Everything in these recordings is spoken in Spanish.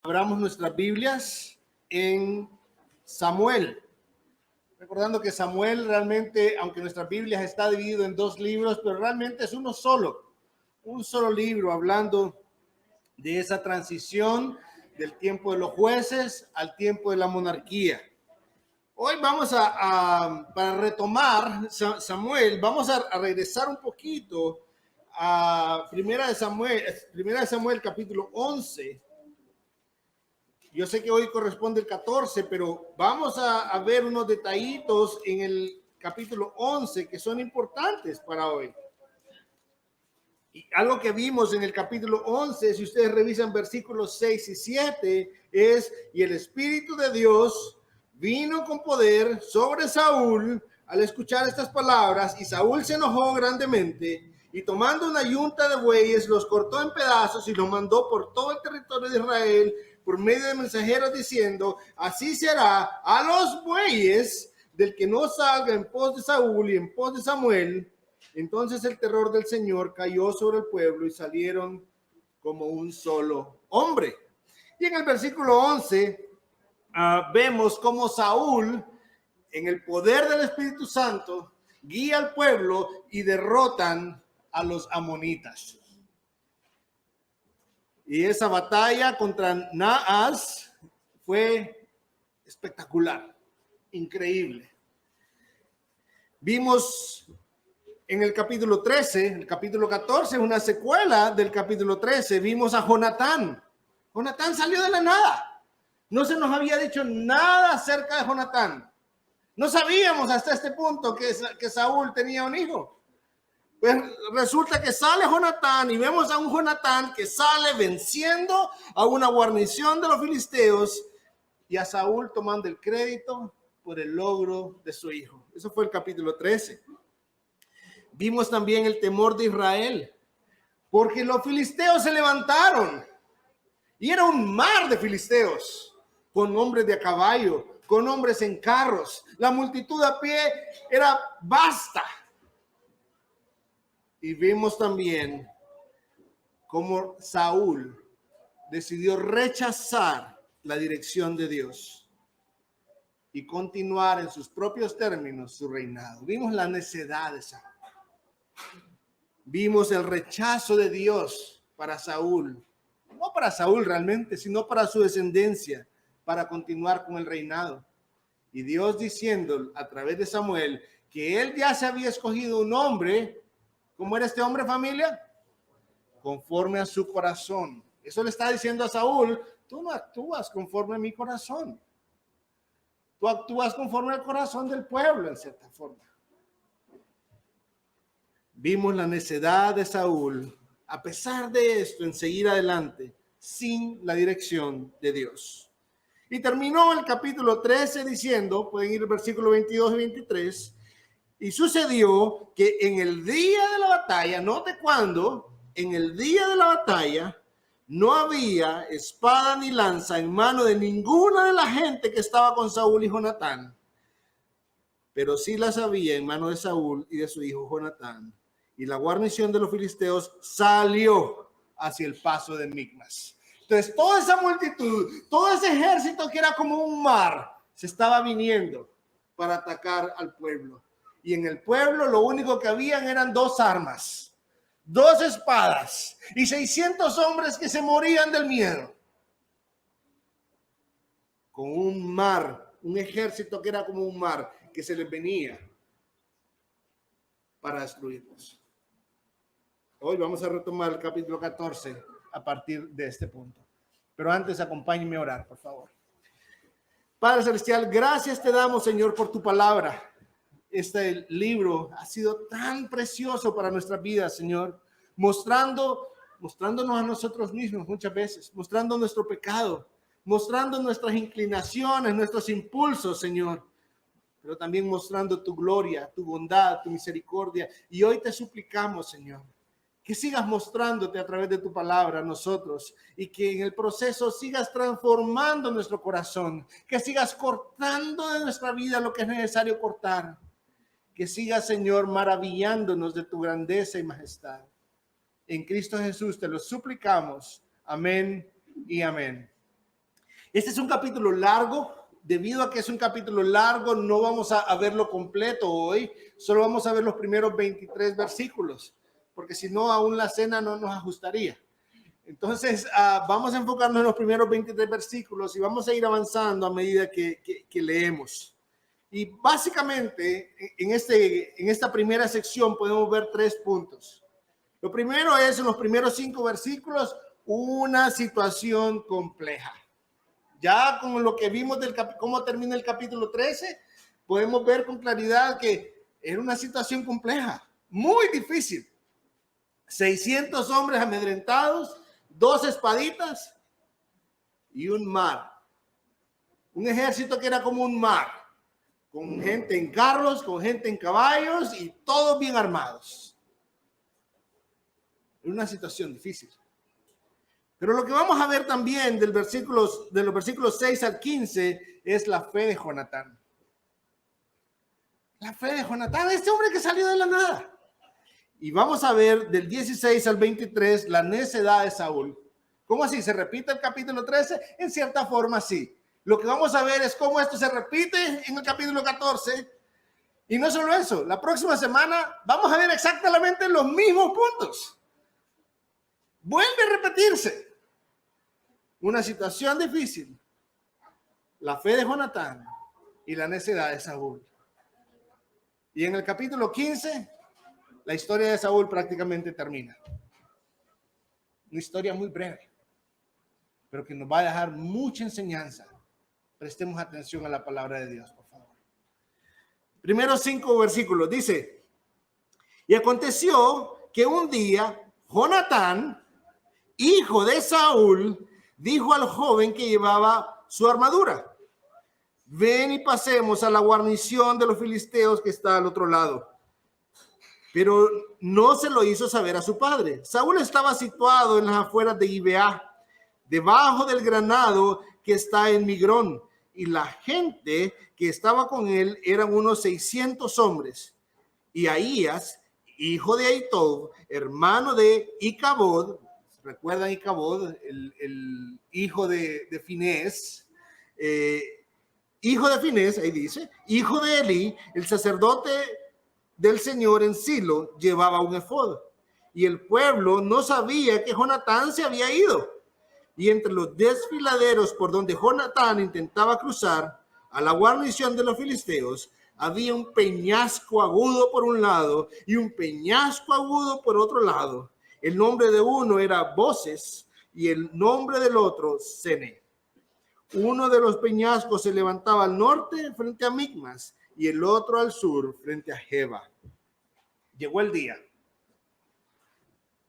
Abramos nuestras Biblias en Samuel. Recordando que Samuel realmente, aunque nuestras Biblias está dividido en dos libros, pero realmente es un solo libro hablando de esa transición del tiempo de los jueces al tiempo de la monarquía. Hoy vamos para retomar Samuel, vamos a regresar un poquito a Primera de Samuel capítulo 11. Yo sé que hoy corresponde el 14, pero vamos a ver unos detallitos en el capítulo 11 que son importantes para hoy. Y algo que vimos en el capítulo 11, si ustedes revisan versículos 6 y 7, es: y el Espíritu de Dios vino con poder sobre Saúl al escuchar estas palabras, y Saúl se enojó grandemente, y tomando una yunta de bueyes, los cortó en pedazos y los mandó por todo el territorio de Israel por medio de mensajeros, diciendo: así será a los bueyes del que no salga en pos de Saúl y en pos de Samuel. Entonces el terror del Señor cayó sobre el pueblo y salieron como un solo hombre. Y en el versículo 11 vemos cómo Saúl, en el poder del Espíritu Santo, guía al pueblo y derrotan a los amonitas. Y esa batalla contra Naas fue espectacular, increíble. Vimos en el capítulo 13, el capítulo 14, una secuela del capítulo 13, vimos a Jonatán. Jonatán salió de la nada. No se nos había dicho nada acerca de Jonatán. No sabíamos hasta este punto que Saúl tenía un hijo. Pues resulta que sale Jonatán y vemos a un Jonatán que sale venciendo a una guarnición de los filisteos y a Saúl tomando el crédito por el logro de su hijo. Eso fue el capítulo 13. Vimos también el temor de Israel, porque los filisteos se levantaron y era un mar de filisteos, con hombres de a caballo, con hombres en carros. La multitud a pie era vasta. Y vimos también cómo Saúl decidió rechazar la dirección de Dios y continuar en sus propios términos su reinado. Vimos la necedad de Saúl. Vimos el rechazo de Dios para Saúl, no para Saúl realmente, sino para su descendencia, para continuar con el reinado. Y Dios diciendo a través de Samuel que él ya se había escogido un hombre. ¿Cómo era este hombre, familia? Conforme a su corazón. Eso le está diciendo a Saúl: tú no actúas conforme a mi corazón. Tú actúas conforme al corazón del pueblo, en cierta forma. Vimos la necedad de Saúl, a pesar de esto, en seguir adelante, sin la dirección de Dios. Y terminó el capítulo 13 diciendo, pueden ir al versículo 22 y 23, y sucedió que en el día de la batalla, note cuándo, en el día de la batalla, no había espada ni lanza en mano de ninguna de la gente que estaba con Saúl y Jonatán, pero sí las había en mano de Saúl y de su hijo Jonatán. Y la guarnición de los filisteos salió hacia el paso de Micmas. Entonces, toda esa multitud, todo ese ejército que era como un mar, se estaba viniendo para atacar al pueblo. Y en el pueblo lo único que habían eran dos armas, dos espadas y 600 hombres que se morían del miedo. Con un mar, un ejército que era como un mar que se les venía para destruirlos. Hoy vamos a retomar el capítulo 14 a partir de este punto. Pero antes, acompáñenme a orar, por favor. Padre Celestial, gracias te damos, Señor, por tu palabra. Este libro ha sido tan precioso para nuestras vidas, Señor, mostrándonos a nosotros mismos muchas veces, mostrando nuestro pecado, mostrando nuestras inclinaciones, nuestros impulsos, Señor, pero también mostrando tu gloria, tu bondad, tu misericordia. Y hoy te suplicamos, Señor, que sigas mostrándote a través de tu palabra a nosotros y que en el proceso sigas transformando nuestro corazón, que sigas cortando de nuestra vida lo que es necesario cortar, que sigas, Señor, maravillándonos de tu grandeza y majestad. En Cristo Jesús te lo suplicamos. Amén y amén. Este es un capítulo largo. Debido a que es un capítulo largo, no vamos a verlo completo hoy. Solo vamos a ver los primeros 23 versículos, porque si no, aún la cena no nos ajustaría. Entonces, vamos a enfocarnos en los primeros 23 versículos y vamos a ir avanzando a medida que leemos. Y básicamente, en esta primera sección podemos ver 3 puntos. Lo primero es, en los primeros 5 versículos, una situación compleja. Ya con lo que vimos cómo termina el capítulo 13, podemos ver con claridad que era una situación compleja, muy difícil. 600 hombres amedrentados, 2 espaditas y un mar. Un ejército que era como un mar, con gente en carros, con gente en caballos y todos bien armados. Era una situación difícil. Pero lo que vamos a ver también de los versículos 6 al 15 es la fe de Jonatán. La fe de Jonatán, este hombre que salió de la nada. Y vamos a ver del 16 al 23 la necedad de Saúl. ¿Cómo así? ¿Se repite el capítulo 13? En cierta forma, sí. Lo que vamos a ver es cómo esto se repite en el capítulo 14. Y no solo eso, la próxima semana vamos a ver exactamente los mismos puntos. Vuelve a repetirse. Una situación difícil, la fe de Jonatán y la necedad de Saúl. Y en el capítulo 15, la historia de Saúl prácticamente termina. Una historia muy breve, pero que nos va a dejar mucha enseñanza. Prestemos atención a la palabra de Dios, por favor. Primeros 5 versículos, dice: y aconteció que un día Jonatán, hijo de Saúl, dijo al joven que llevaba su armadura: ven y pasemos a la guarnición de los filisteos que está al otro lado. Pero no se lo hizo saber a su padre. Saúl estaba situado en las afueras de Gibeá, debajo del granado que está en Migrón, y la gente que estaba con él eran unos 600 hombres. Y Ahías, hijo de Ahitob, hermano de Icabod, ¿recuerdan Icabod? El hijo de Finés, hijo de Finés, ahí dice, hijo de Elí, el sacerdote del Señor en Silo, llevaba un efod. Y el pueblo no sabía que Jonatán se había ido. Y entre los desfiladeros por donde Jonatán intentaba cruzar a la guarnición de los filisteos, había un peñasco agudo por un lado y un peñasco agudo por otro lado. El nombre de uno era Boses y el nombre del otro Sene. Uno de los peñascos se levantaba al norte frente a Micmas y el otro al sur frente a Geba. Llegó el día.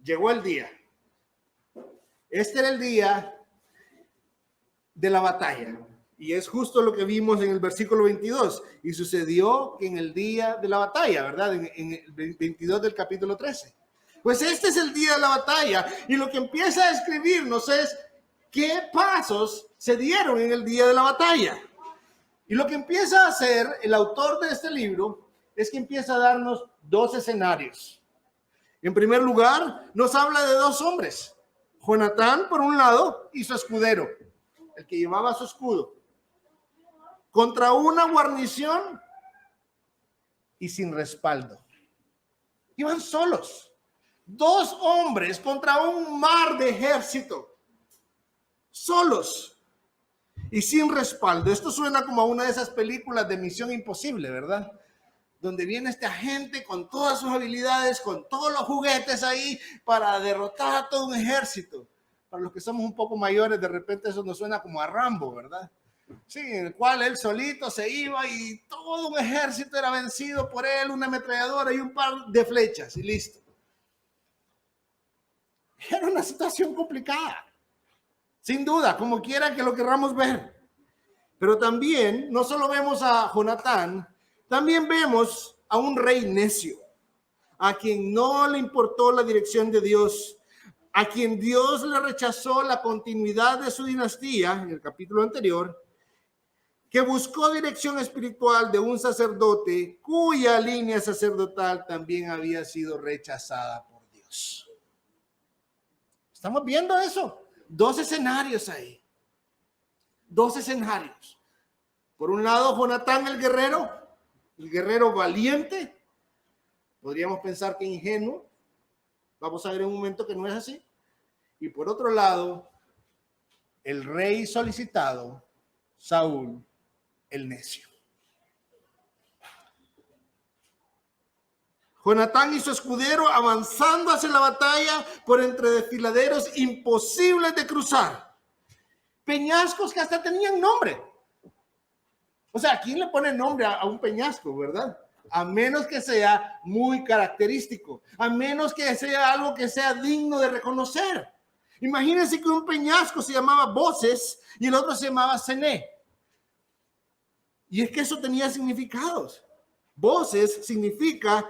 Llegó el día. Este era el día de la batalla. Y es justo lo que vimos en el versículo 22. Y sucedió que en el día de la batalla, ¿verdad? En el 22 del capítulo 13. Pues este es el día de la batalla. Y lo que empieza a escribirnos es qué pasos se dieron en el día de la batalla. Y lo que empieza a hacer el autor de este libro es que empieza a darnos 2 escenarios. En primer lugar, nos habla de 2 hombres. Jonatán, por un lado, y su escudero, el que llevaba su escudo, contra una guarnición y sin respaldo. Iban solos. 2 hombres contra un mar de ejército. Solos y sin respaldo. Esto suena como a una de esas películas de Misión Imposible, ¿verdad? Donde viene este agente con todas sus habilidades, con todos los juguetes ahí para derrotar a todo un ejército. Para los que somos un poco mayores, de repente eso nos suena como a Rambo, ¿verdad? Sí, en el cual él solito se iba y todo un ejército era vencido por él, una ametralladora y un par de flechas y listo. Era una situación complicada, sin duda, como quiera que lo querramos ver. Pero también, no solo vemos a Jonatán, también vemos a un rey necio, a quien no le importó la dirección de Dios, a quien Dios le rechazó la continuidad de su dinastía, en el capítulo anterior, que buscó dirección espiritual de un sacerdote cuya línea sacerdotal también había sido rechazada por Dios. Estamos viendo eso, 2 escenarios ahí. dos escenarios. Por un lado, Jonatán el guerrero valiente. Podríamos pensar que ingenuo. Vamos a ver en un momento que no es así. Y por otro lado, el rey solicitado, Saúl, el necio. Jonatán y su escudero avanzando hacia la batalla por entre desfiladeros imposibles de cruzar. Peñascos que hasta tenían nombre. O sea, ¿quién le pone nombre a un peñasco, verdad? A menos que sea muy característico, a menos que sea algo que sea digno de reconocer. Imagínense que un peñasco se llamaba Voces y el otro se llamaba Cené. Y es que eso tenía significados. Voces significa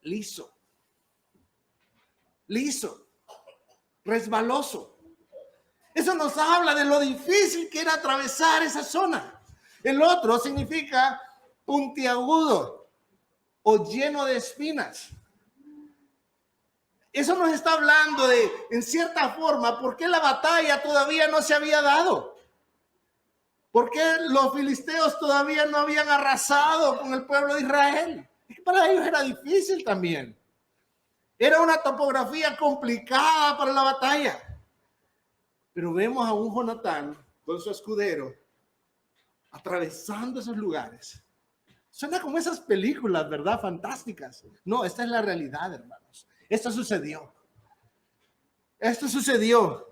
liso, resbaloso. Eso nos habla de lo difícil que era atravesar esa zona. El otro significa puntiagudo o lleno de espinas. Eso nos está hablando de, en cierta forma, por qué la batalla todavía no se había dado. ¿Por qué los filisteos todavía no habían arrasado con el pueblo de Israel? Es que para ellos era difícil también. Era una topografía complicada para la batalla. Pero vemos a un Jonatán con su escudero atravesando esos lugares. Suena como esas películas, ¿verdad? Fantásticas. No, esta es la realidad, hermanos. Esto sucedió. Esto sucedió.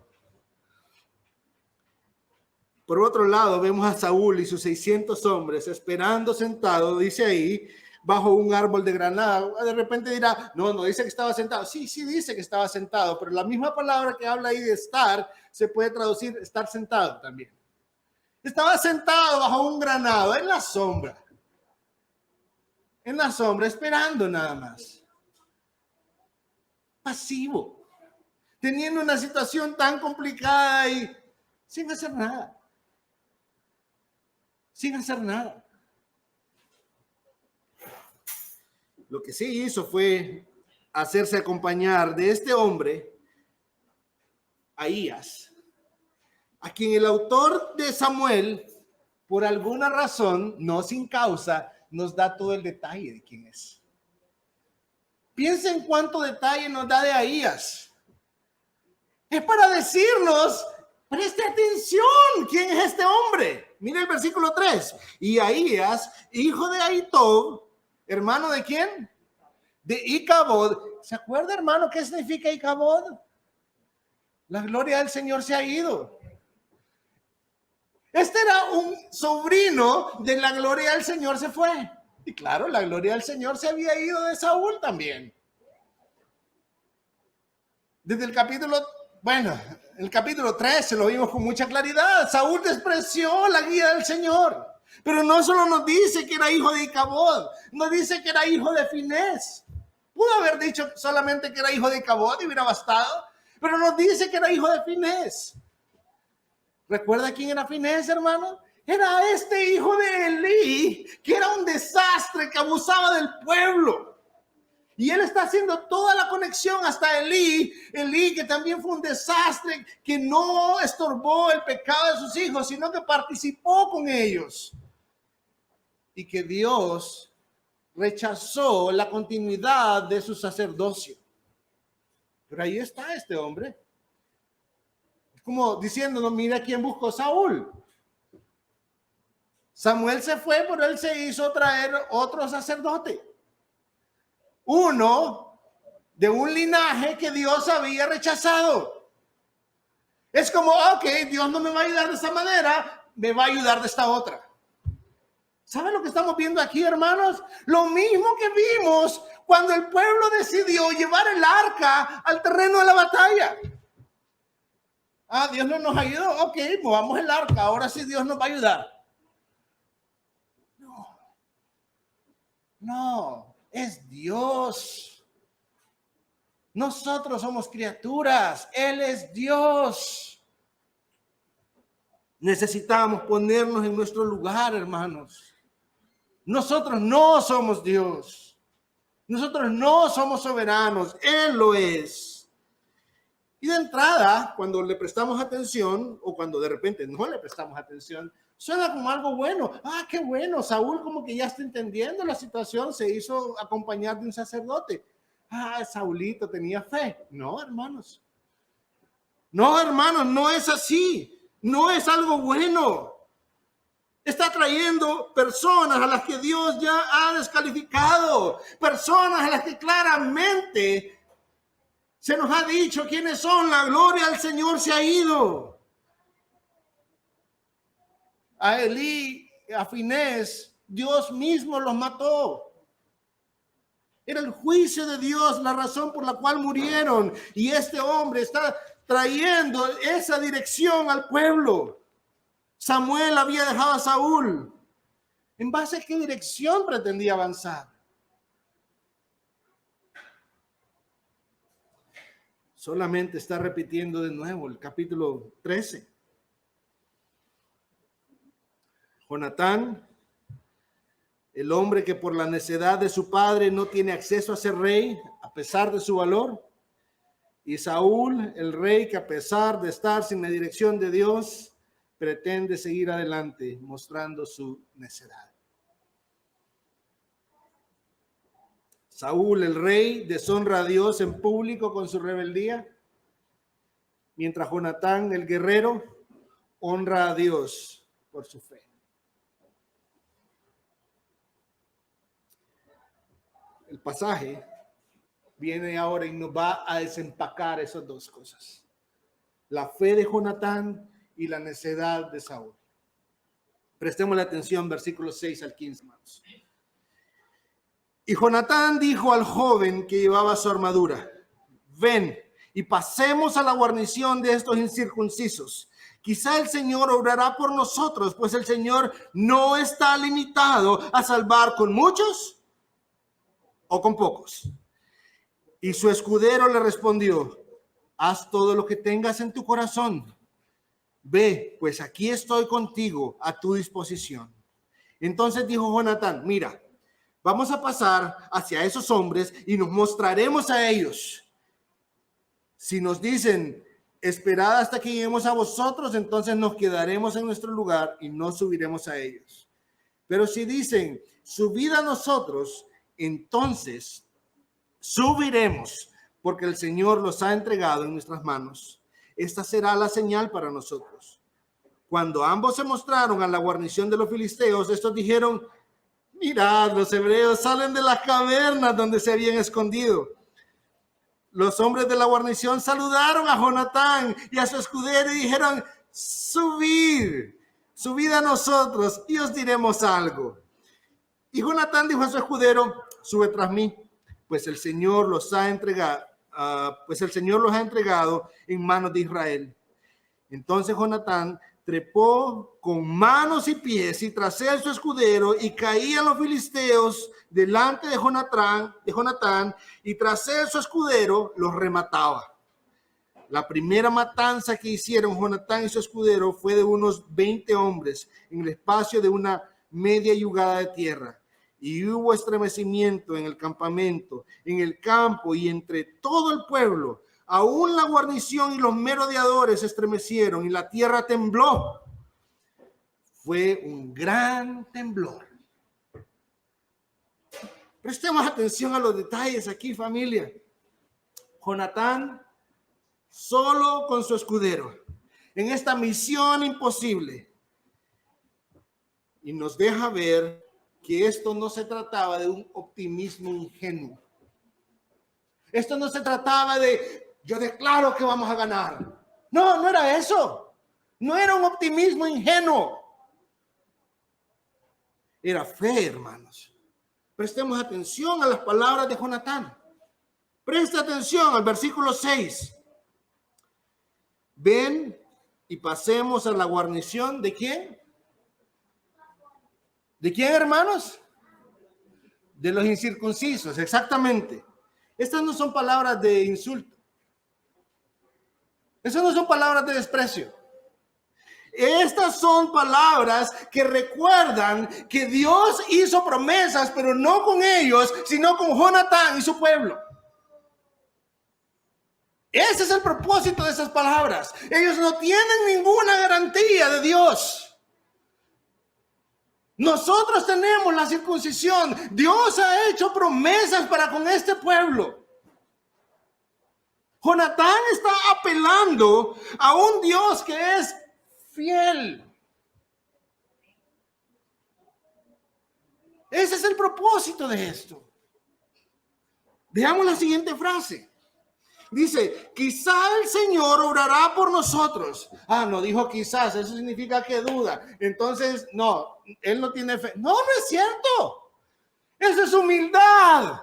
Por otro lado, vemos a Saúl y sus 600 hombres esperando sentado, dice ahí, bajo un árbol de granada. De repente dirá, no dice que estaba sentado. Sí dice que estaba sentado, pero la misma palabra que habla ahí de estar se puede traducir estar sentado también. Estaba sentado bajo un granado, en la sombra, esperando nada más. Pasivo, teniendo una situación tan complicada y sin hacer nada. Lo que sí hizo fue hacerse acompañar de este hombre, Ahías, a quien el autor de Samuel, por alguna razón, no sin causa, nos da todo el detalle de quién es. Piensen cuánto detalle nos da de Ahías. Es para decirnos, preste atención, ¿quién es este hombre? Mire el versículo 3. Y Ahías, hijo de Ahitob, ¿hermano de quién? De Icabod. ¿Se acuerda, hermano, qué significa Icabod? La gloria del Señor se ha ido. Este era un sobrino de la gloria del Señor se fue. Y claro, la gloria del Señor se había ido de Saúl también. Desde el capítulo 13 lo vimos con mucha claridad. Saúl despreció la guía del Señor. Pero no solo nos dice que era hijo de Icabod, nos dice que era hijo de Finés. Pudo haber dicho solamente que era hijo de Icabod y hubiera bastado, pero nos dice que era hijo de Finés. ¿Recuerda quién era Finés, hermano? Era este hijo de Elí, que era un desastre, que abusaba del pueblo. Y él está haciendo toda la conexión hasta Elí, que también fue un desastre, que no estorbó el pecado de sus hijos, sino que participó con ellos. Y que Dios rechazó la continuidad de su sacerdocio. Pero ahí está este hombre. Es como diciéndonos, mira quién buscó Saúl. Samuel se fue, pero él se hizo traer otro sacerdote. Uno de un linaje que Dios había rechazado. Es como, ok, Dios no me va a ayudar de esta manera, me va a ayudar de esta otra. ¿Saben lo que estamos viendo aquí, hermanos? Lo mismo que vimos cuando el pueblo decidió llevar el arca al terreno de la batalla. Dios no nos ayudó. Ok, movamos el arca. Ahora sí Dios nos va a ayudar. No, es Dios. Nosotros somos criaturas. Él es Dios. Necesitamos ponernos en nuestro lugar, hermanos. Nosotros no somos Dios. Nosotros no somos soberanos. Él lo es. Y de entrada, cuando le prestamos atención o cuando de repente no le prestamos atención, suena como algo bueno. Ah, qué bueno, Saúl como que ya está entendiendo la situación, se hizo acompañar de un sacerdote. Ah, Saulito tenía fe. No, hermanos. No, hermanos, no es así. No es algo bueno. Está trayendo personas a las que Dios ya ha descalificado. Personas a las que claramente se nos ha dicho quiénes son. La gloria al Señor se ha ido. A Elí, a Finés, Dios mismo los mató. Era el juicio de Dios la razón por la cual murieron. Y este hombre está trayendo esa dirección al pueblo. Samuel había dejado a Saúl. ¿En base a qué dirección pretendía avanzar? Solamente está repitiendo de nuevo el capítulo 13. Jonatán, el hombre que por la necedad de su padre no tiene acceso a ser rey, a pesar de su valor. Y Saúl, el rey que a pesar de estar sin la dirección de Dios, pretende seguir adelante mostrando su necedad. Saúl, el rey, deshonra a Dios en público con su rebeldía, mientras Jonatán, el guerrero, honra a Dios por su fe. El pasaje viene ahora y nos va a desempacar esas dos cosas. La fe de Jonatán y la necedad de Saúl. Prestemos la atención, versículos 6 al 15, hermanos. Y Jonatán dijo al joven que llevaba su armadura: ven y pasemos a la guarnición de estos incircuncisos. Quizá el Señor obrará por nosotros, pues el Señor no está limitado a salvar con muchos o con pocos. Y su escudero le respondió: haz todo lo que tengas en tu corazón. Ve, pues aquí estoy contigo a tu disposición. Entonces dijo Jonatán: mira, vamos a pasar hacia esos hombres y nos mostraremos a ellos. Si nos dicen: esperad hasta que lleguemos a vosotros, entonces nos quedaremos en nuestro lugar y no subiremos a ellos. Pero si dicen: subid a nosotros, entonces subiremos, porque el Señor los ha entregado en nuestras manos. Esta será la señal para nosotros. Cuando ambos se mostraron a la guarnición de los filisteos, estos dijeron: mirad, los hebreos salen de las cavernas donde se habían escondido. Los hombres de la guarnición saludaron a Jonatán y a su escudero y dijeron: subid a nosotros y os diremos algo. Y Jonatán dijo a su escudero: sube tras mí, pues el Señor los ha entregado, en manos de Israel. Entonces Jonatán trepó con manos y pies y tras él su escudero, y caían los filisteos delante de Jonatán, y tras él su escudero los remataba. La primera matanza que hicieron Jonatán y su escudero fue de unos 20 hombres en el espacio de una media yugada de tierra. Y hubo estremecimiento en el campamento, en el campo y entre todo el pueblo. Aún la guarnición y los merodeadores se estremecieron y la tierra tembló. Fue un gran temblor. Prestemos atención a los detalles aquí, familia. Jonatán, solo con su escudero, en esta misión imposible. Y nos deja ver que esto no se trataba de un optimismo ingenuo. Esto no se trataba de: yo declaro que vamos a ganar. No, no era eso. No era un optimismo ingenuo. Era fe, hermanos. Prestemos atención a las palabras de Jonatán. Presta atención al versículo 6. Ven y pasemos a la guarnición. ¿De quién? ¿De quién, hermanos? De los incircuncisos, exactamente. Estas no son palabras de insulto. Estas no son palabras de desprecio. Estas son palabras que recuerdan que Dios hizo promesas, pero no con ellos, sino con Jonatán y su pueblo. Ese es el propósito de esas palabras. Ellos no tienen ninguna garantía de Dios. Nosotros tenemos la circuncisión. Dios ha hecho promesas para con este pueblo. Jonatán está apelando a un Dios que es fiel. Ese es el propósito de esto. Veamos la siguiente frase. Dice, quizá el Señor obrará por nosotros. No dijo quizás, eso significa que duda. Entonces, no, él no tiene fe. No, no es cierto. Eso es humildad.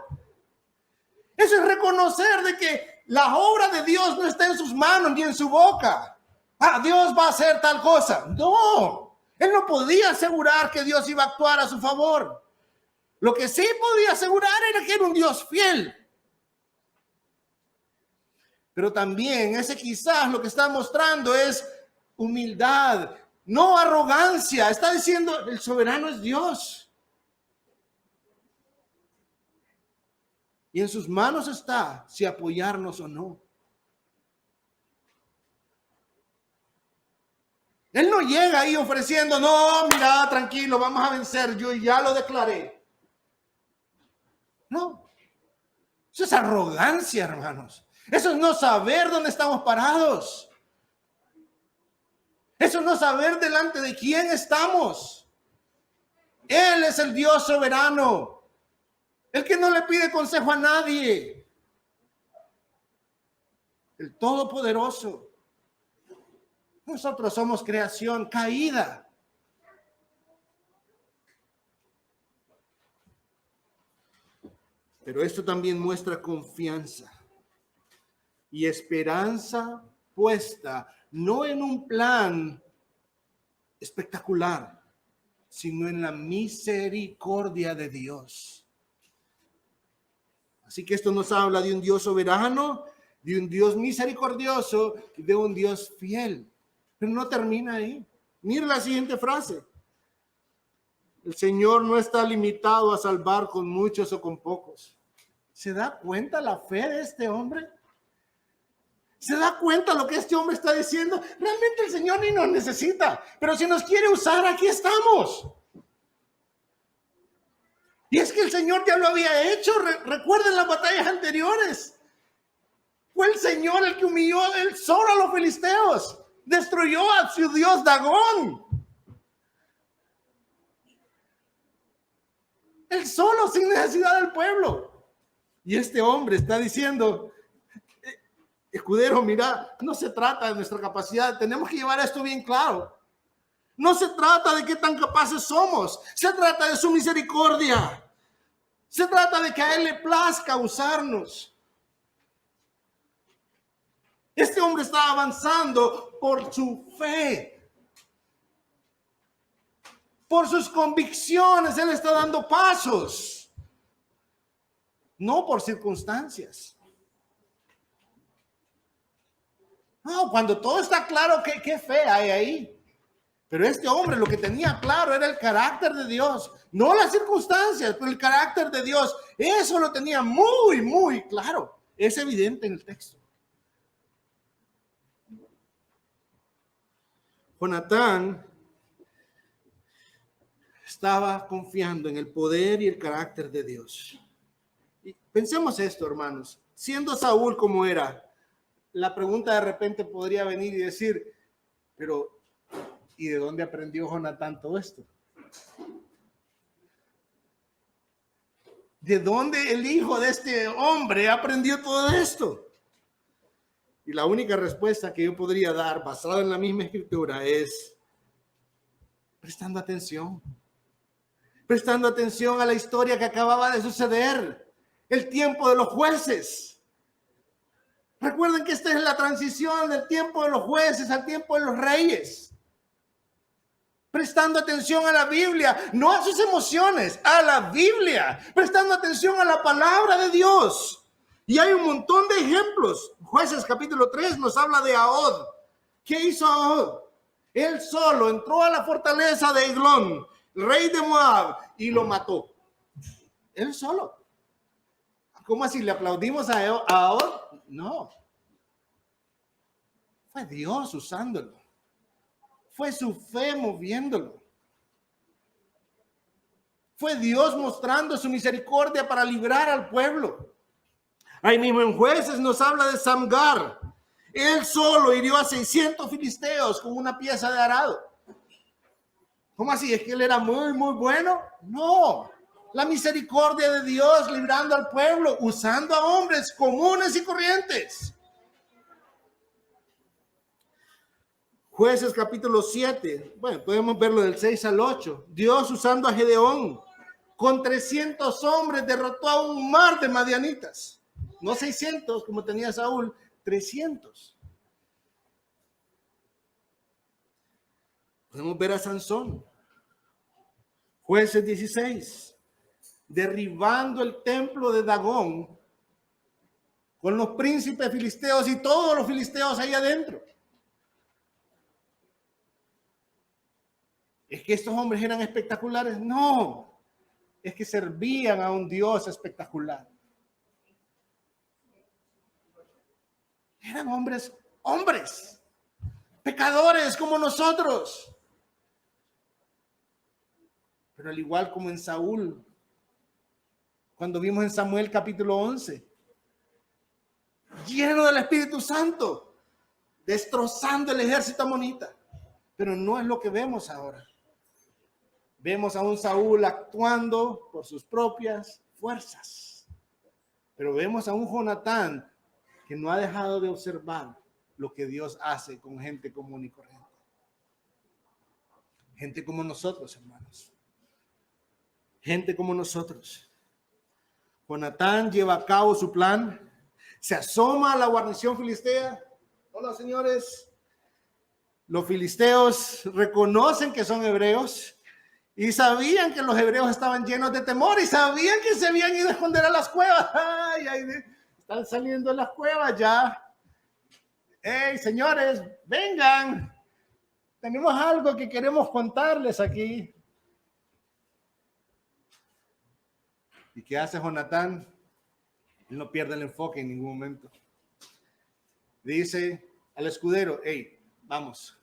Eso es reconocer de que la obra de Dios no está en sus manos ni en su boca. Dios va a hacer tal cosa. No, él no podía asegurar que Dios iba a actuar a su favor. Lo que sí podía asegurar era que era un Dios fiel. Pero también ese quizás lo que está mostrando es humildad, no arrogancia. Está diciendo, el soberano es Dios. Y en sus manos está si apoyarnos o no. Él no llega ahí ofreciendo, no, mira, tranquilo, vamos a vencer, yo ya lo declaré. No, eso es arrogancia, hermanos. Eso es no saber dónde estamos parados. Eso es no saber delante de quién estamos. Él es el Dios soberano, el que no le pide consejo a nadie, el todopoderoso. Nosotros somos creación caída. Pero esto también muestra confianza y esperanza puesta no en un plan espectacular, sino en la misericordia de Dios. Así que esto nos habla de un Dios soberano, de un Dios misericordioso y de un Dios fiel. Pero no termina ahí. Mira la siguiente frase. El Señor no está limitado a salvar con muchos o con pocos. ¿Se da cuenta la fe de este hombre? ¿Se da cuenta lo que este hombre está diciendo? Realmente el Señor ni nos necesita, pero si nos quiere usar, aquí estamos. Y es que el Señor ya lo había hecho. Recuerden las batallas anteriores. Fue el Señor el que humilló él solo a los filisteos. Destruyó a su dios Dagón. Él solo, sin necesidad del pueblo. Y este hombre está diciendo, escudero, mira, no se trata de nuestra capacidad, tenemos que llevar esto bien claro. No se trata de qué tan capaces somos, se trata de su misericordia. Se trata de que a él le plazca usarnos. Este hombre está avanzando por su fe, por sus convicciones, él está dando pasos, no por circunstancias. No, cuando todo está claro, ¿qué fe hay ahí? Pero este hombre lo que tenía claro era el carácter de Dios, no las circunstancias, pero el carácter de Dios. Eso lo tenía muy, muy claro. Es evidente en el texto. Jonatán estaba confiando en el poder y el carácter de Dios. Y pensemos esto, hermanos. Siendo Saúl como era, la pregunta de repente podría venir y decir, pero ¿y de dónde aprendió Jonatán todo esto? ¿De dónde el hijo de este hombre aprendió todo esto? Y la única respuesta que yo podría dar, basada en la misma escritura, es prestando atención. Prestando atención a la historia que acababa de suceder. El tiempo de los jueces. Recuerden que esta es la transición del tiempo de los jueces al tiempo de los reyes. Prestando atención a la Biblia, no a sus emociones, a la Biblia. Prestando atención a la palabra de Dios. Y hay un montón de ejemplos. Jueces capítulo 3 nos habla de Ahod. ¿Qué hizo Ahod? Él solo entró a la fortaleza de Eglón, rey de Moab, y lo mató. Él solo. ¿Cómo así? ¿Le aplaudimos a Ahod? No. Fue Dios usándolo. Fue su fe moviéndolo. Fue Dios mostrando su misericordia para librar al pueblo. Ahí mismo en Jueces nos habla de Samgar. Él solo hirió a 600 filisteos con una pieza de arado. ¿Cómo así? ¿Es que él era muy, muy bueno? No. La misericordia de Dios librando al pueblo, usando a hombres comunes y corrientes. Jueces capítulo 7. Bueno, podemos verlo del 6 al 8. Dios usando a Gedeón. Con 300 hombres derrotó a un mar de madianitas. No 600 como tenía Saúl, 300. Podemos ver a Sansón. Jueces 16. Derribando el templo de Dagón con los príncipes filisteos y todos los filisteos ahí adentro. ¿Es que estos hombres eran espectaculares? No. Es que servían a un Dios espectacular. Eran hombres, pecadores como nosotros. Pero al igual como en Saúl, cuando vimos en Samuel capítulo 11, lleno del Espíritu Santo, destrozando el ejército amonita. Pero no es lo que vemos ahora. Vemos a un Saúl actuando por sus propias fuerzas. Pero vemos a un Jonatán que no ha dejado de observar lo que Dios hace con gente común y corriente. Gente como nosotros, hermanos. Gente como nosotros. Jonatán lleva a cabo su plan. Se asoma a la guarnición filistea. Hola, señores. Los filisteos reconocen que son hebreos. Y sabían que los hebreos estaban llenos de temor y sabían que se habían ido a esconder a las cuevas. Ay, están saliendo de las cuevas ya. Hey, señores, vengan. Tenemos algo que queremos contarles aquí. ¿Y qué hace Jonatán? Él no pierde el enfoque en ningún momento. Dice al escudero, hey, vamos.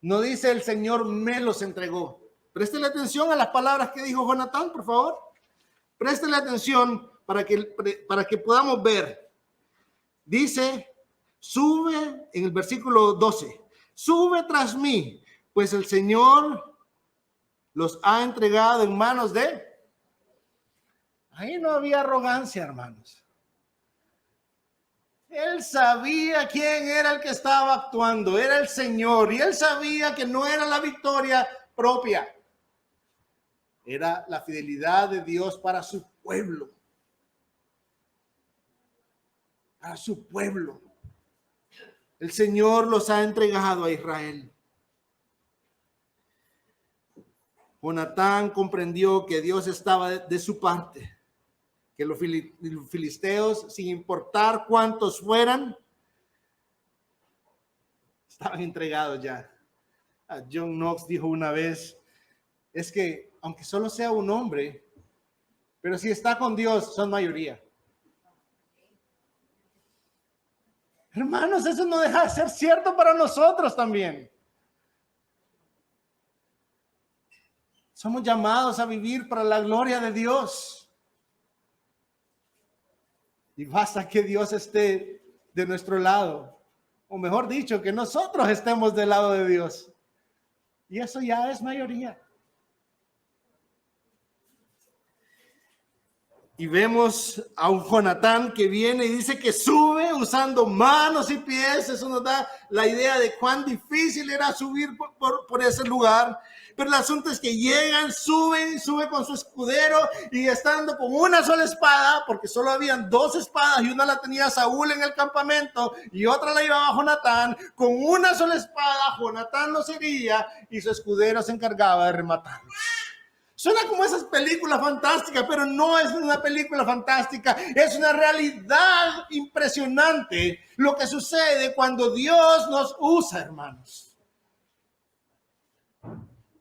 No dice el Señor me los entregó. Préstele atención a las palabras que dijo Jonatán, por favor. Préstele atención para que podamos ver. Dice, sube en el versículo 12. Sube tras mí, pues el Señor los ha entregado en manos de... Ahí no había arrogancia, hermanos. Él sabía quién era el que estaba actuando, era el Señor, y él sabía que no era la victoria propia. Era la fidelidad de Dios para su pueblo. Para su pueblo. El Señor los ha entregado a Israel. Jonatán comprendió que Dios estaba de su parte, que los filisteos, sin importar cuántos fueran, estaban entregados ya. John Knox dijo una vez, es que aunque solo sea un hombre, pero si está con Dios, son mayoría. Hermanos, eso no deja de ser cierto para nosotros también. Somos llamados a vivir para la gloria de Dios. Y basta que Dios esté de nuestro lado. O mejor dicho, que nosotros estemos del lado de Dios. Y eso ya es mayoría. Y vemos a un Jonatán que viene y dice que sube usando manos y pies. Eso nos da la idea de cuán difícil era subir por ese lugar. Pero el asunto es que llegan, sube con su escudero y estando con una sola espada, porque solo habían 2 espadas y una la tenía Saúl en el campamento y otra la llevaba Jonatán. Con una sola espada, Jonatán los hería y su escudero se encargaba de rematarlos. Suena como esas películas fantásticas, pero no es una película fantástica, es una realidad impresionante lo que sucede cuando Dios nos usa, hermanos.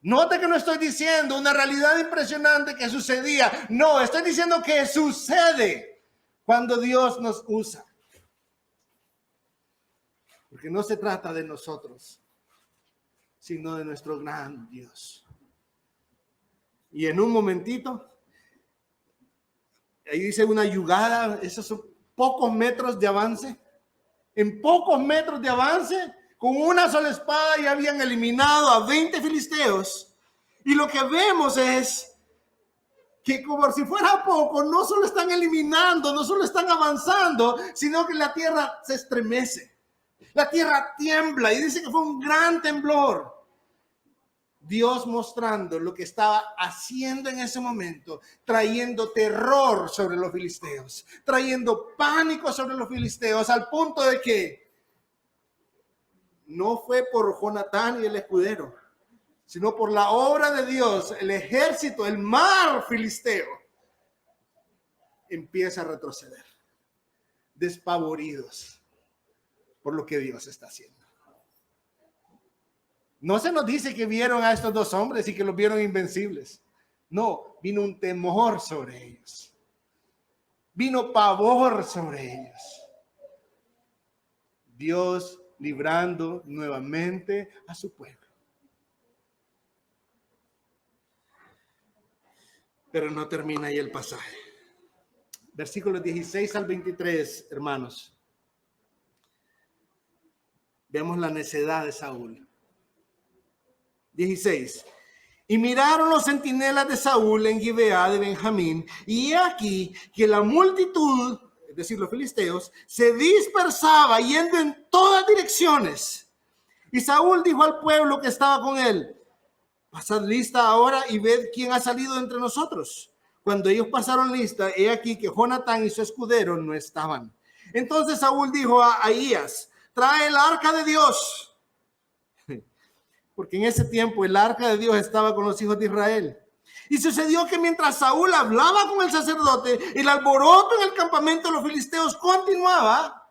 Note que no estoy diciendo una realidad impresionante que sucedía, no, estoy diciendo que sucede cuando Dios nos usa. Porque no se trata de nosotros, sino de nuestro gran Dios. Y en un momentito, ahí dice una yugada, esos son pocos metros de avance. En pocos metros de avance, con una sola espada ya habían eliminado a 20 filisteos. Y lo que vemos es que como si fuera poco, no solo están eliminando, no solo están avanzando, sino que la tierra se estremece. La tierra tiembla y dice que fue un gran temblor. Dios mostrando lo que estaba haciendo en ese momento, trayendo terror sobre los filisteos, trayendo pánico sobre los filisteos, al punto de que no fue por Jonatán y el escudero, sino por la obra de Dios, el ejército, el mar filisteo, empieza a retroceder, despavoridos por lo que Dios está haciendo. No se nos dice que vieron a estos dos hombres y que los vieron invencibles. No, vino un temor sobre ellos. Vino pavor sobre ellos. Dios librando nuevamente a su pueblo. Pero no termina ahí el pasaje. Versículos 16 al 23, hermanos. Vemos la necedad de Saúl. 16. Y miraron los centinelas de Saúl en Gibeá de Benjamín, y he aquí que la multitud, es decir, los filisteos, se dispersaba yendo en todas direcciones. Y Saúl dijo al pueblo que estaba con él: pasad lista ahora y ved quién ha salido entre nosotros. Cuando ellos pasaron lista, he aquí que Jonatán y su escudero no estaban. Entonces Saúl dijo a Ahías: trae el arca de Dios. Porque en ese tiempo el arca de Dios estaba con los hijos de Israel. Y sucedió que mientras Saúl hablaba con el sacerdote, el alboroto en el campamento de los filisteos continuaba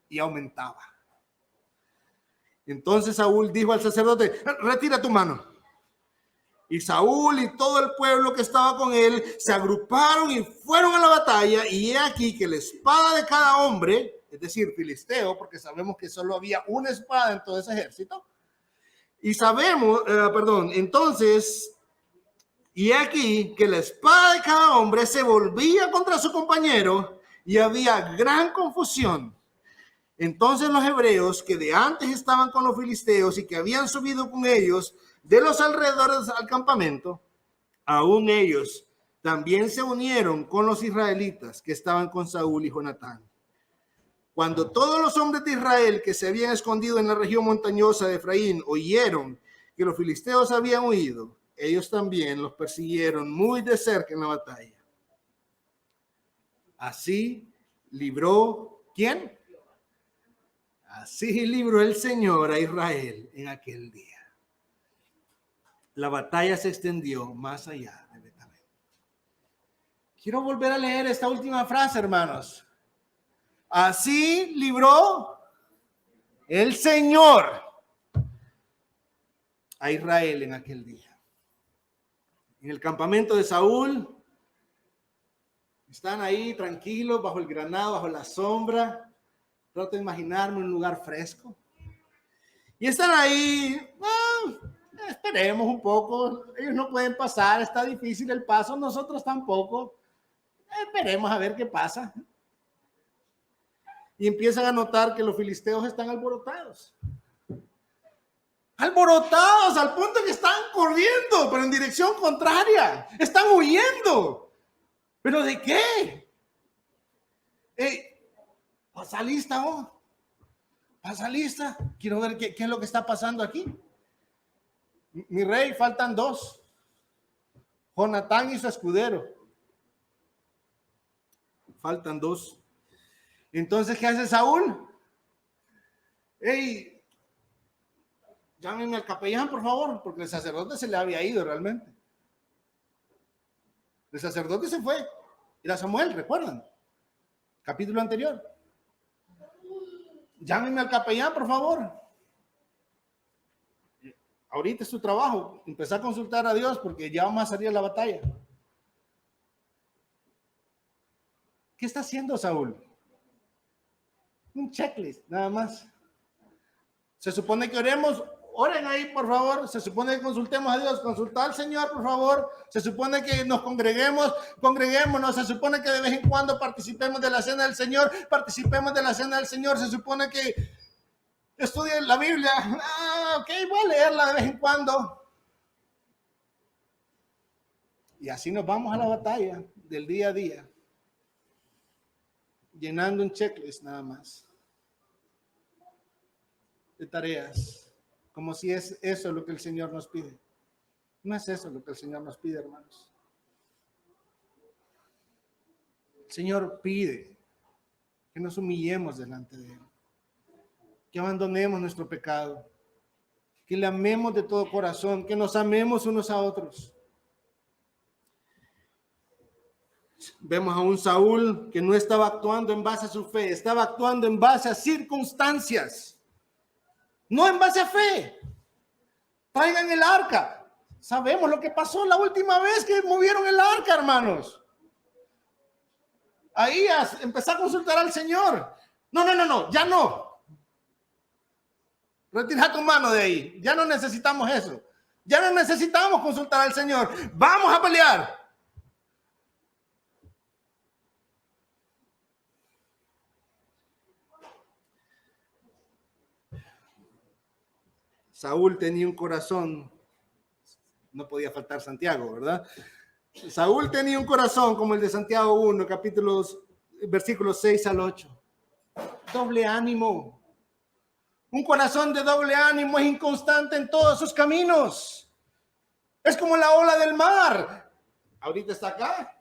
y aumentaba. Entonces Saúl dijo al sacerdote: retira tu mano. Y Saúl y todo el pueblo que estaba con él se agruparon y fueron a la batalla. Y he aquí que la espada de cada hombre, es decir, filisteo, porque sabemos que solo había una espada en todo ese ejército. Y sabemos, entonces, y aquí que la espada de cada hombre se volvía contra su compañero y había gran confusión. Entonces los hebreos que de antes estaban con los filisteos y que habían subido con ellos de los alrededores al campamento, aún ellos también se unieron con los israelitas que estaban con Saúl y Jonatán. Cuando todos los hombres de Israel que se habían escondido en la región montañosa de Efraín oyeron que los filisteos habían huido, ellos también los persiguieron muy de cerca en la batalla. Así libró, ¿quién? Así libró el Señor a Israel en aquel día. La batalla se extendió más allá de Betabel. Quiero volver a leer esta última frase, hermanos. Así libró el Señor a Israel en aquel día. En el campamento de Saúl, están ahí tranquilos, bajo el granado, bajo la sombra. Trato de imaginarme un lugar fresco. Y están ahí, esperemos un poco, ellos no pueden pasar, está difícil el paso, nosotros tampoco. Esperemos a ver qué pasa. Y empiezan a notar que los filisteos están alborotados. Alborotados al punto que están corriendo, pero en dirección contraria. Están huyendo. ¿Pero de qué? Pasa lista, pasa lista. Quiero ver qué es lo que está pasando aquí. Mi rey, faltan dos. Jonatán y su escudero. Faltan dos. Entonces, ¿qué hace Saúl? Llámenme al capellán, por favor, porque el sacerdote se le había ido realmente. El sacerdote se fue. Era Samuel, ¿recuerdan? Capítulo anterior. Llámenme al capellán, por favor. Ahorita es su trabajo, empezar a consultar a Dios porque ya vamos a salir a la batalla. ¿Qué está haciendo Saúl? Un checklist, nada más. Se supone que oremos, oren ahí, por favor. Se supone que consultemos a Dios, consultar al Señor, por favor. Se supone que nos congreguémonos. Se supone que de vez en cuando participemos de la cena del Señor, participemos de la cena del Señor. Se supone que estudien la Biblia. Ok, voy a leerla de vez en cuando. Y así nos vamos a la batalla del día a día, llenando un checklist nada más de tareas, como si es eso lo que el Señor nos pide. No es eso lo que el Señor nos pide, hermanos. El Señor pide que nos humillemos delante de Él, que abandonemos nuestro pecado, que le amemos de todo corazón, que nos amemos unos a otros. Vemos a un Saúl que no estaba actuando en base a su fe, estaba actuando en base a circunstancias, no en base a fe. Traigan el arca. Sabemos lo que pasó la última vez que movieron el arca, hermanos. Ahí empezó a consultar al Señor. No, ya no. Retira tu mano de ahí. Ya no necesitamos eso. Ya no necesitamos consultar al Señor. Vamos a pelear. Saúl tenía un corazón, no podía faltar Santiago, ¿verdad? Saúl tenía un corazón como el de Santiago 1, versículos 6 al 8. Doble ánimo. Un corazón de doble ánimo es inconstante en todos sus caminos. Es como la ola del mar. Ahorita está acá.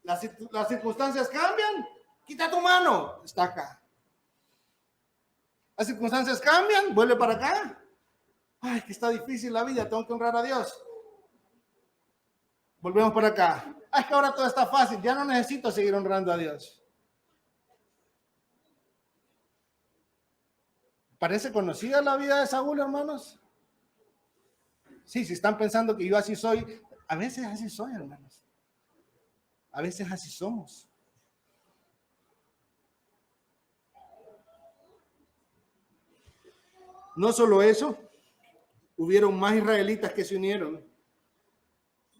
Las circunstancias cambian. Quita tu mano. Está acá. Las circunstancias cambian. Vuelve para acá. Ay, que está difícil la vida. Tengo que honrar a Dios. Volvemos para acá. Ay, es que ahora todo está fácil. Ya no necesito seguir honrando a Dios. ¿Parece conocida la vida de Saúl, hermanos? Sí, si están pensando que yo así soy, a veces así soy, hermanos. A veces así somos. No solo eso, hubieron más israelitas que se unieron.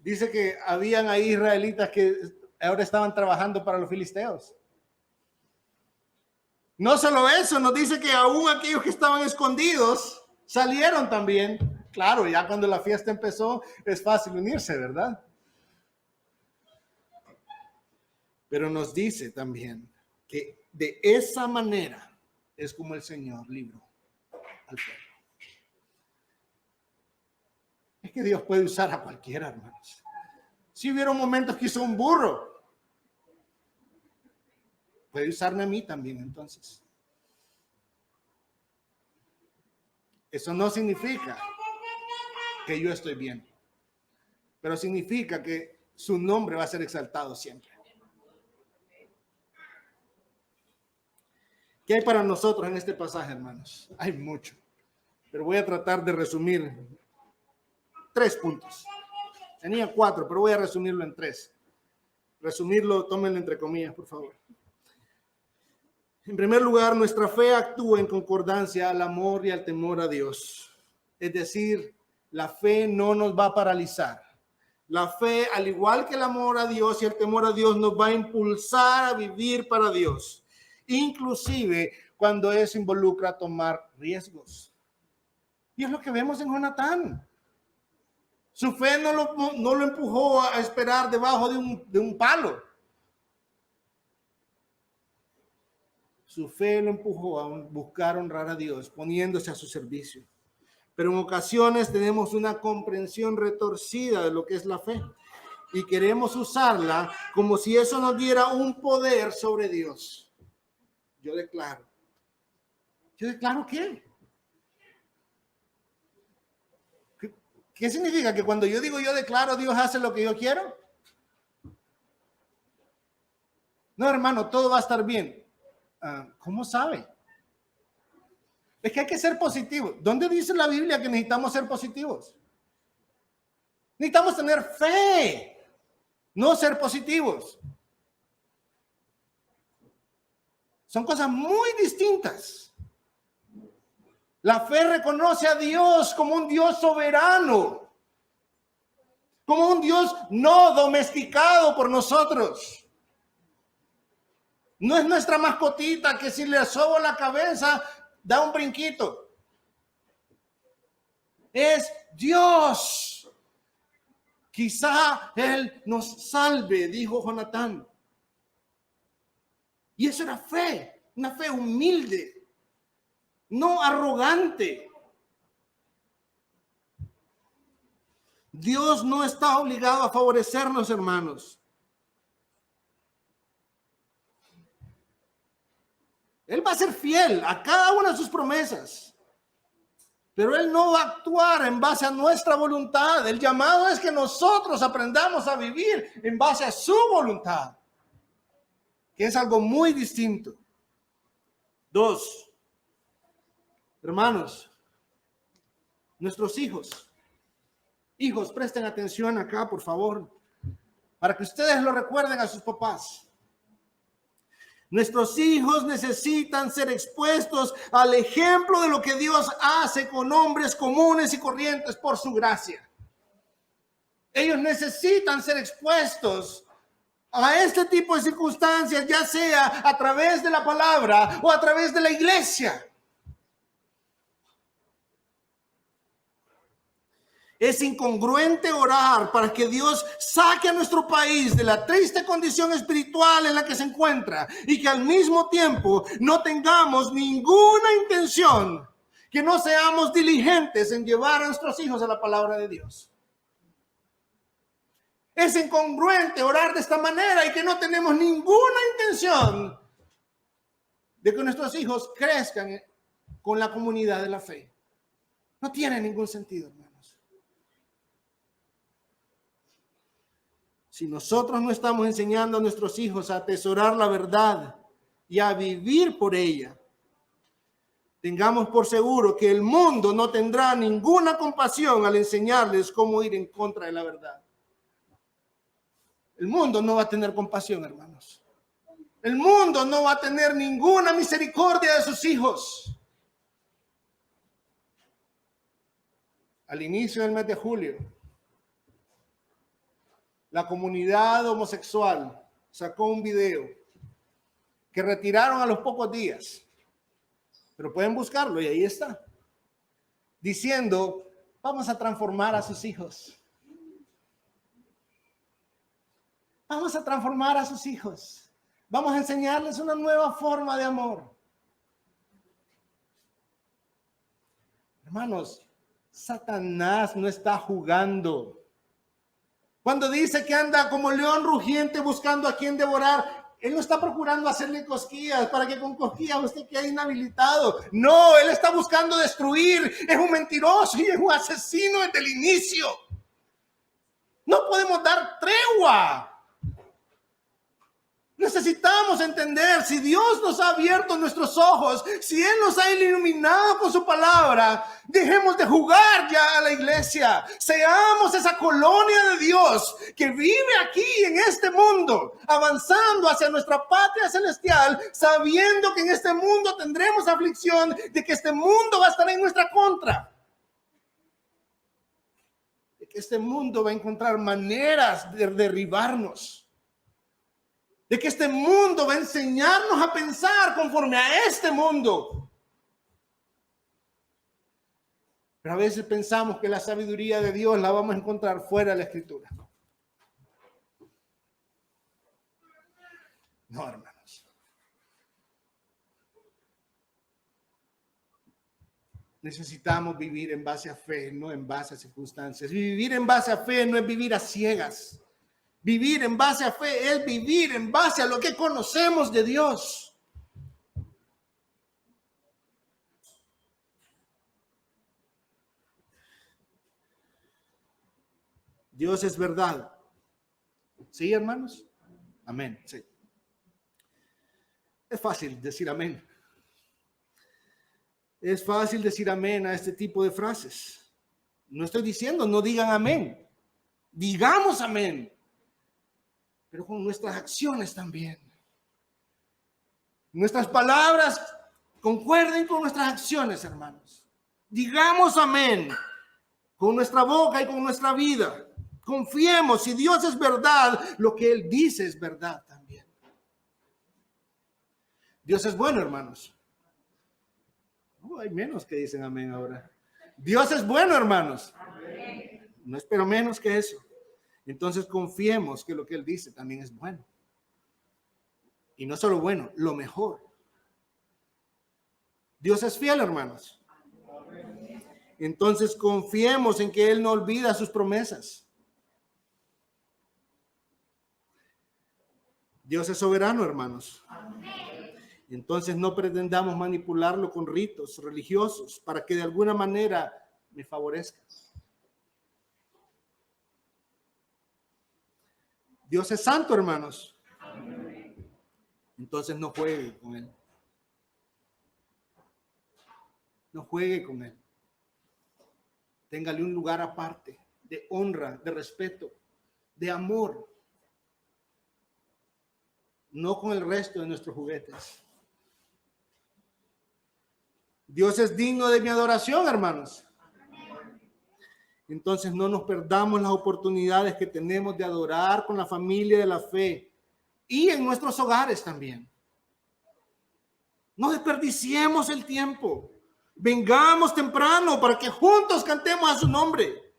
Dice que habían ahí israelitas que ahora estaban trabajando para los filisteos. No solo eso, nos dice que aún aquellos que estaban escondidos salieron también. Claro, ya cuando la fiesta empezó es fácil unirse, ¿verdad? Pero nos dice también que de esa manera es como el Señor libró al pueblo. Es que Dios puede usar a cualquiera, hermanos. Si hubieron momentos que hizo un burro, puede usarme a mí también, entonces. Eso no significa que yo estoy bien, pero significa que su nombre va a ser exaltado siempre. ¿Qué hay para nosotros en este pasaje, hermanos? Hay mucho, pero voy a tratar de resumir 3 puntos. Tenía 4, pero voy a resumirlo en 3. Resumirlo, tómenlo entre comillas, por favor. En primer lugar, nuestra fe actúa en concordancia al amor y al temor a Dios. Es decir, la fe no nos va a paralizar. La fe, al igual que el amor a Dios y el temor a Dios, nos va a impulsar a vivir para Dios. Inclusive cuando eso involucra tomar riesgos. Y es lo que vemos en Jonatán. Su fe no lo empujó a esperar debajo de un palo. Su fe lo empujó a buscar honrar a Dios, poniéndose a su servicio. Pero en ocasiones tenemos una comprensión retorcida de lo que es la fe y queremos usarla como si eso nos diera un poder sobre Dios. Yo declaro ¿qué? ¿Qué significa? Que cuando yo digo yo declaro, Dios hace lo que yo quiero. No, hermano, todo va a estar bien. ¿Cómo sabe? Es que hay que ser positivo. ¿Dónde dice la Biblia que necesitamos ser positivos? Necesitamos tener fe, no ser positivos. Son cosas muy distintas. La fe reconoce a Dios como un Dios soberano, como un Dios no domesticado por nosotros. No es nuestra mascotita que si le sobo la cabeza da un brinquito. Es Dios. Quizá Él nos salve, dijo Jonatán. Y eso era fe, una fe humilde, no arrogante. Dios no está obligado a favorecernos, hermanos. Él va a ser fiel a cada una de sus promesas, pero Él no va a actuar en base a nuestra voluntad. El llamado es que nosotros aprendamos a vivir en base a su voluntad, que es algo muy distinto. 2, hermanos, nuestros hijos, presten atención acá, por favor, para que ustedes lo recuerden a sus papás. Nuestros hijos necesitan ser expuestos al ejemplo de lo que Dios hace con hombres comunes y corrientes por su gracia. Ellos necesitan ser expuestos a este tipo de circunstancias, ya sea a través de la palabra o a través de la iglesia. Es incongruente orar para que Dios saque a nuestro país de la triste condición espiritual en la que se encuentra y que al mismo tiempo no tengamos ninguna intención, que no seamos diligentes en llevar a nuestros hijos a la palabra de Dios. Es incongruente orar de esta manera y que no tenemos ninguna intención de que nuestros hijos crezcan con la comunidad de la fe. No tiene ningún sentido, hermano. Si nosotros no estamos enseñando a nuestros hijos a atesorar la verdad y a vivir por ella, tengamos por seguro que el mundo no tendrá ninguna compasión al enseñarles cómo ir en contra de la verdad. El mundo no va a tener compasión, hermanos. El mundo no va a tener ninguna misericordia de sus hijos. Al inicio del mes de julio, la comunidad homosexual sacó un video que retiraron a los pocos días, pero pueden buscarlo y ahí está, diciendo: vamos a transformar a sus hijos. Vamos a transformar a sus hijos. Vamos a enseñarles una nueva forma de amor. Hermanos, Satanás no está jugando. Cuando dice que anda como león rugiente buscando a quien devorar, Él no está procurando hacerle cosquillas para que con cosquillas usted quede inhabilitado. No, Él está buscando destruir. Es un mentiroso y es un asesino desde el inicio. No podemos dar tregua. Necesitamos entender, si Dios nos ha abierto nuestros ojos, si Él nos ha iluminado con su palabra, dejemos de jugar ya a la iglesia. Seamos esa colonia de Dios que vive aquí en este mundo, avanzando hacia nuestra patria celestial, sabiendo que en este mundo tendremos aflicción, de que este mundo va a estar en nuestra contra. De que este mundo va a encontrar maneras de derribarnos. De que este mundo va a enseñarnos a pensar conforme a este mundo. Pero a veces pensamos que la sabiduría de Dios la vamos a encontrar fuera de la Escritura. No, hermanos. Necesitamos vivir en base a fe, no en base a circunstancias. Y vivir en base a fe no es vivir a ciegas. Vivir en base a fe es vivir en base a lo que conocemos de Dios. Dios es verdad. ¿Sí, hermanos? Amén. Sí. Es fácil decir amén. Es fácil decir amén a este tipo de frases. No estoy diciendo no digan amén. Digamos amén. Pero con nuestras acciones también. Nuestras palabras concuerden con nuestras acciones, hermanos. Digamos amén con nuestra boca y con nuestra vida. Confiemos, si Dios es verdad, lo que Él dice es verdad también. Dios es bueno, hermanos. No, hay menos que dicen amén ahora. Dios es bueno, hermanos. No espero menos que eso. Entonces confiemos que lo que Él dice también es bueno. Y no solo bueno, lo mejor. Dios es fiel, hermanos. Entonces confiemos en que Él no olvida sus promesas. Dios es soberano, hermanos. Entonces no pretendamos manipularlo con ritos religiosos para que de alguna manera me favorezca. Dios es santo, hermanos. Entonces no juegue con Él. No juegue con Él. Téngale un lugar aparte de honra, de respeto, de amor. No con el resto de nuestros juguetes. Dios es digno de mi adoración, hermanos. Entonces no nos perdamos las oportunidades que tenemos de adorar con la familia de la fe y en nuestros hogares también. No desperdiciemos el tiempo. Vengamos temprano para que juntos cantemos a su nombre.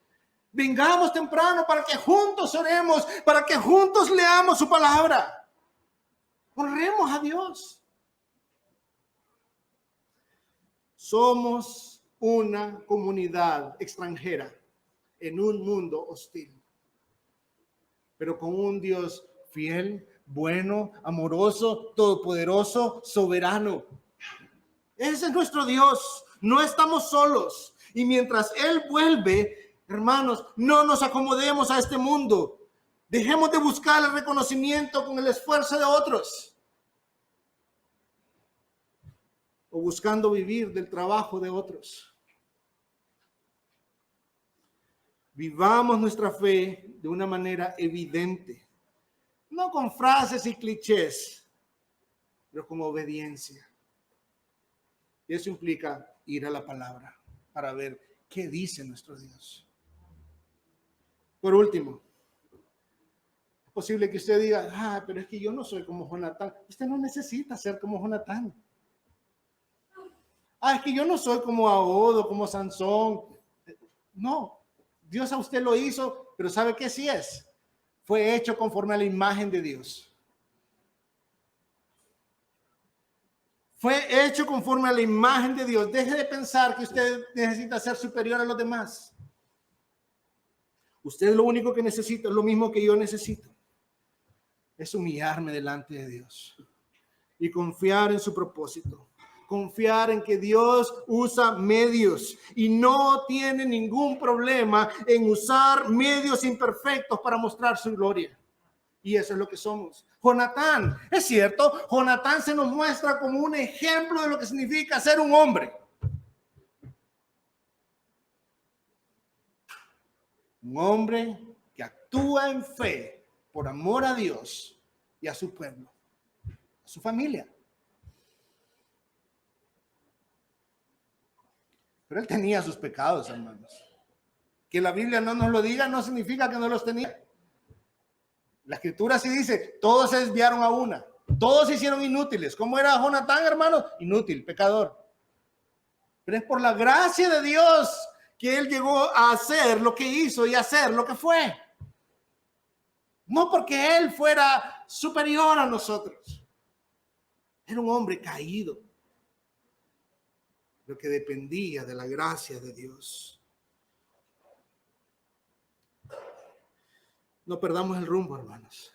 Vengamos temprano para que juntos oremos, para que juntos leamos su palabra. Honremos a Dios. Somos una comunidad extranjera en un mundo hostil, pero con un Dios fiel, bueno, amoroso, todopoderoso, soberano. Ese es nuestro Dios. No estamos solos. Y mientras Él vuelve, hermanos, no nos acomodemos a este mundo. Dejemos de buscar el reconocimiento con el esfuerzo de otros, o buscando vivir del trabajo de otros. Vivamos nuestra fe de una manera evidente, no con frases y clichés, pero con obediencia. Y eso implica ir a la palabra para ver qué dice nuestro Dios. Por último, es posible que usted diga, pero es que yo no soy como Jonatán. Usted no necesita ser como Jonatán. Es que yo no soy como Ahodo, como Sansón. No, Dios a usted lo hizo, pero ¿sabe qué sí es? Fue hecho conforme a la imagen de Dios. Fue hecho conforme a la imagen de Dios. Deje de pensar que usted necesita ser superior a los demás. Usted lo único que necesita es lo mismo que yo necesito. Es humillarme delante de Dios y confiar en su propósito. Confiar en que Dios usa medios y no tiene ningún problema en usar medios imperfectos para mostrar su gloria. Y eso es lo que somos. Jonatán, es cierto, Jonatán se nos muestra como un ejemplo de lo que significa ser un hombre. Un hombre que actúa en fe por amor a Dios y a su pueblo, a su familia. Pero él tenía sus pecados, hermanos. Que la Biblia no nos lo diga no significa que no los tenía. La escritura sí dice, todos se desviaron a una. Todos se hicieron inútiles. ¿Cómo era Jonatán, hermano? Inútil, pecador. Pero es por la gracia de Dios que él llegó a hacer lo que hizo y a hacer lo que fue. No porque él fuera superior a nosotros. Era un hombre caído, lo que dependía de la gracia de Dios. No perdamos el rumbo, hermanos.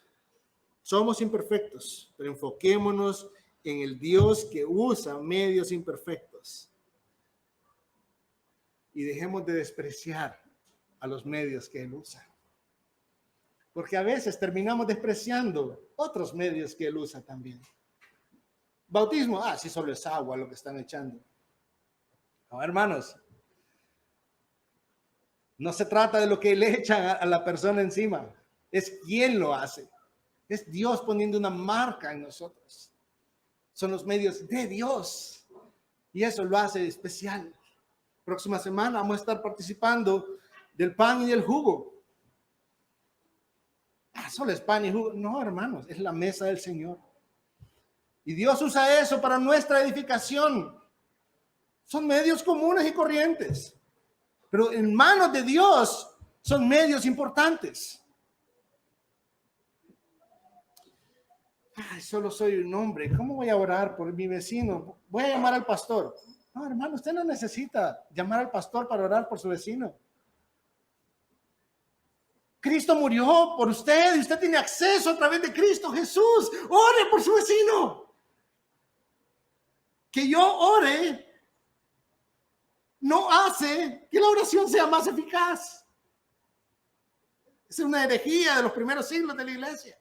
Somos imperfectos, pero enfoquémonos en el Dios que usa medios imperfectos. Y dejemos de despreciar a los medios que Él usa. Porque a veces terminamos despreciando otros medios que Él usa también. Bautismo, sí, solo es agua lo que están echando. No, hermanos, no se trata de lo que le echan a la persona encima, es quien lo hace. Es Dios poniendo una marca en nosotros. son los medios de Dios. Y eso lo hace especial. Próxima semana vamos a estar participando del pan y del jugo. Solo es pan y jugo. No, hermanos, es la mesa del Señor. Y Dios usa eso para nuestra edificación. Son medios comunes y corrientes. Pero en manos de Dios son medios importantes. Solo soy un hombre. ¿Cómo voy a orar por mi vecino? Voy a llamar al pastor. No, hermano, usted no necesita llamar al pastor para orar por su vecino. Cristo murió por usted y usted tiene acceso a través de Cristo Jesús. Ore por su vecino. Que yo ore no hace que la oración sea más eficaz. Es una herejía de los primeros siglos de la iglesia.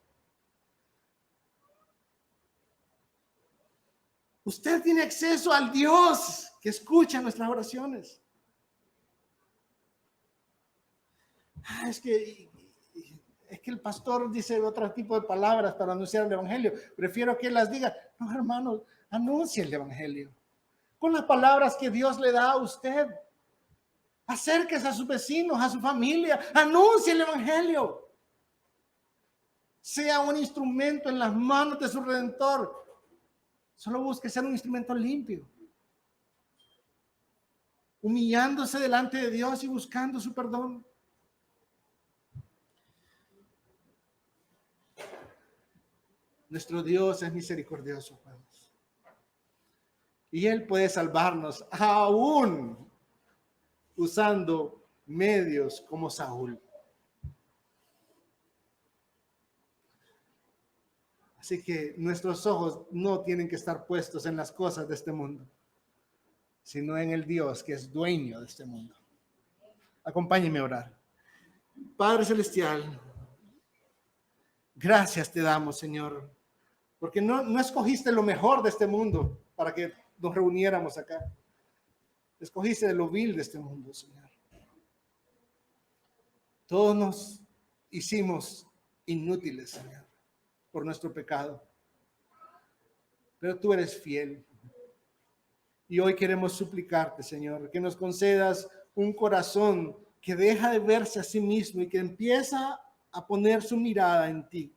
Usted tiene acceso al Dios que escucha nuestras oraciones. Es que el pastor dice otro tipo de palabras para anunciar el evangelio. Prefiero que él las diga. No, hermanos, anuncie el evangelio con las palabras que Dios le da a usted. Acérquese a sus vecinos, a su familia. Anuncie el evangelio. Sea un instrumento en las manos de su Redentor. Solo busque ser un instrumento limpio, humillándose delante de Dios y buscando su perdón. Nuestro Dios es misericordioso, hermanos. Y Él puede salvarnos aún usando medios como Saúl. Así que nuestros ojos no tienen que estar puestos en las cosas de este mundo, sino en el Dios que es dueño de este mundo. Acompáñenme a orar. Padre Celestial, gracias te damos, Señor, porque no escogiste lo mejor de este mundo para que nos reuniéramos acá. Escogiste de lo vil de este mundo, Señor. Todos nos hicimos inútiles, Señor, por nuestro pecado. Pero tú eres fiel. Y hoy queremos suplicarte, Señor, que nos concedas un corazón que deja de verse a sí mismo y que empieza a poner su mirada en ti.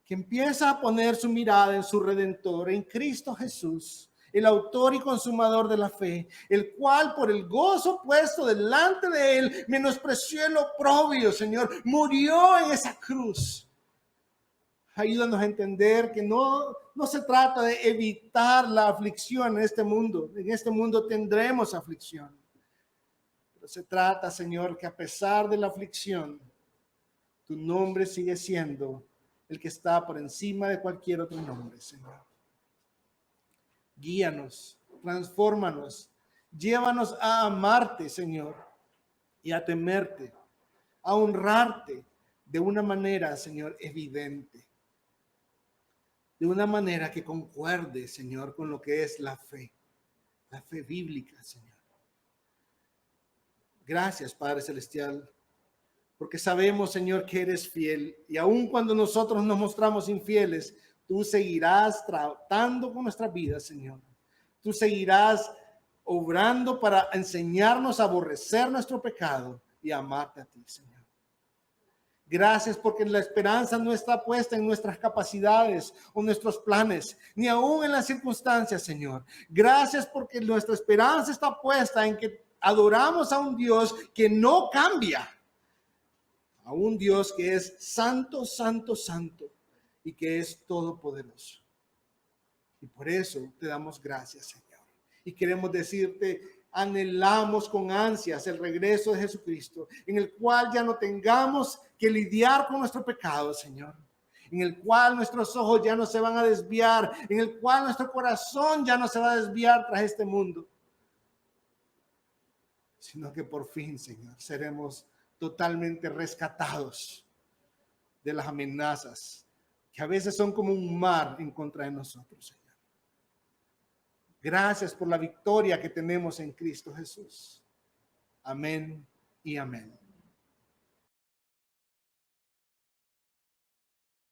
Que empieza a poner su mirada en su Redentor, en Cristo Jesús, el autor y consumador de la fe, el cual por el gozo puesto delante de él menospreció el oprobio, Señor, murió en esa cruz. Ayúdanos a entender que no se trata de evitar la aflicción en este mundo. En este mundo tendremos aflicción. Pero se trata, Señor, que a pesar de la aflicción, tu nombre sigue siendo el que está por encima de cualquier otro nombre, Señor. Guíanos, transfórmanos, llévanos a amarte, Señor, y a temerte, a honrarte de una manera, Señor, evidente. De una manera que concuerde, Señor, con lo que es la fe bíblica, Señor. Gracias, Padre Celestial, porque sabemos, Señor, que eres fiel, y aun cuando nosotros nos mostramos infieles, tú seguirás tratando con nuestras vidas, Señor. Tú seguirás obrando para enseñarnos a aborrecer nuestro pecado y a amarte a ti, Señor. Gracias porque la esperanza no está puesta en nuestras capacidades o nuestros planes, ni aún en las circunstancias, Señor. Gracias porque nuestra esperanza está puesta en que adoramos a un Dios que no cambia, a un Dios que es santo, santo, santo y que es todopoderoso. Y por eso te damos gracias, Señor. Y queremos decirte, anhelamos con ansias el regreso de Jesucristo, en el cual ya no tengamos que lidiar con nuestro pecado, Señor, en el cual nuestros ojos ya no se van a desviar, en el cual nuestro corazón ya no se va a desviar tras este mundo, sino que por fin, Señor, seremos totalmente rescatados de las amenazas que a veces son como un mar en contra de nosotros, Señor. Gracias por la victoria que tenemos en Cristo Jesús. Amén y amén.